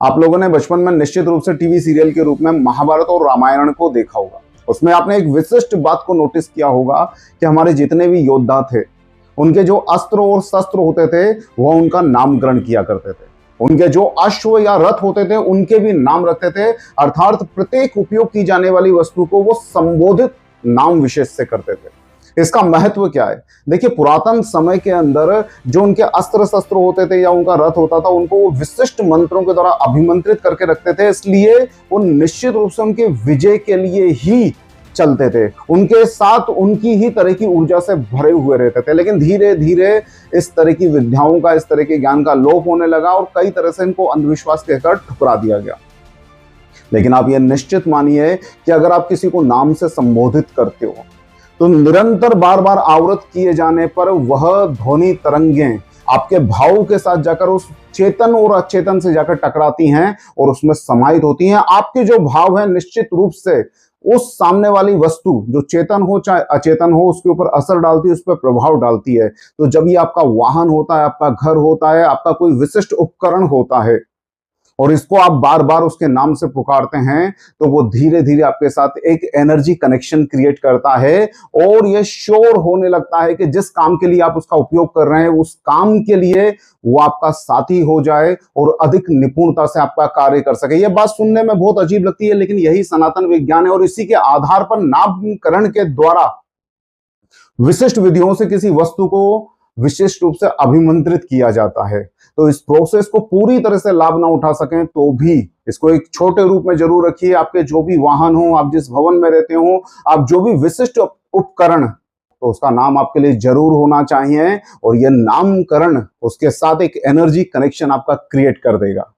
आप लोगों ने बचपन में निश्चित रूप से टीवी सीरियल के रूप में महाभारत और रामायण को देखा होगा। उसमें आपने एक विशिष्ट बात को नोटिस किया होगा कि हमारे जितने भी योद्धा थे, उनके जो अस्त्र और शस्त्र होते थे वह उनका नामकरण किया करते थे। उनके जो अश्व या रथ होते थे उनके भी नाम रखते थे, अर्थात प्रत्येक उपयोग की जाने वाली वस्तु को वो संबोधित नाम विशेष से करते थे। इसका महत्व क्या है? देखिए, पुरातन समय के अंदर जो उनके अस्त्र शस्त्र होते थे या उनका रथ होता था, उनको वो विशिष्ट मंत्रों के द्वारा अभिमंत्रित करके रखते थे, इसलिए वो निश्चित रूप से उनके विजय के लिए ही चलते थे। उनके साथ उनकी ही तरह की ऊर्जा से भरे हुए रहते थे। लेकिन धीरे धीरे इस तरह की विद्याओं का, इस तरह के ज्ञान का लोप होने लगा और कई तरह से इनको अंधविश्वास कहकर ठुकरा दिया गया। लेकिन आप ये निश्चित मानिए कि अगर आप किसी को नाम से संबोधित करते हो तो निरंतर बार बार आवृत किए जाने पर वह ध्वनि तरंगें आपके भाव के साथ जाकर उस चेतन और अचेतन से जाकर टकराती हैं और उसमें समाहित होती हैं। आपके जो भाव है निश्चित रूप से उस सामने वाली वस्तु, जो चेतन हो चाहे अचेतन हो, उसके ऊपर असर डालती है, उस पर प्रभाव डालती है। तो जब ये आपका वाहन होता है, आपका घर होता है, आपका कोई विशिष्ट उपकरण होता है और इसको आप बार बार उसके नाम से पुकारते हैं, तो वो धीरे धीरे आपके साथ एक एनर्जी कनेक्शन क्रिएट करता है और ये श्योर होने लगता है कि जिस काम के लिए आप उसका उपयोग कर रहे हैं, उस काम के लिए वो आपका साथी हो जाए और अधिक निपुणता से आपका कार्य कर सके। ये बात सुनने में बहुत अजीब लगती है, लेकिन यही सनातन विज्ञान है और इसी के आधार पर नामकरण के द्वारा विशिष्ट विधियों से किसी वस्तु को विशिष्ट रूप से अभिमंत्रित किया जाता है। तो इस प्रोसेस को पूरी तरह से लाभ ना उठा सकें तो भी इसको एक छोटे रूप में जरूर रखिए। आपके जो भी वाहन हो, आप जिस भवन में रहते हो, आप जो भी विशिष्ट उपकरण, तो उसका नाम आपके लिए जरूर होना चाहिए और यह नामकरण उसके साथ एक एनर्जी कनेक्शन आपका क्रिएट कर देगा।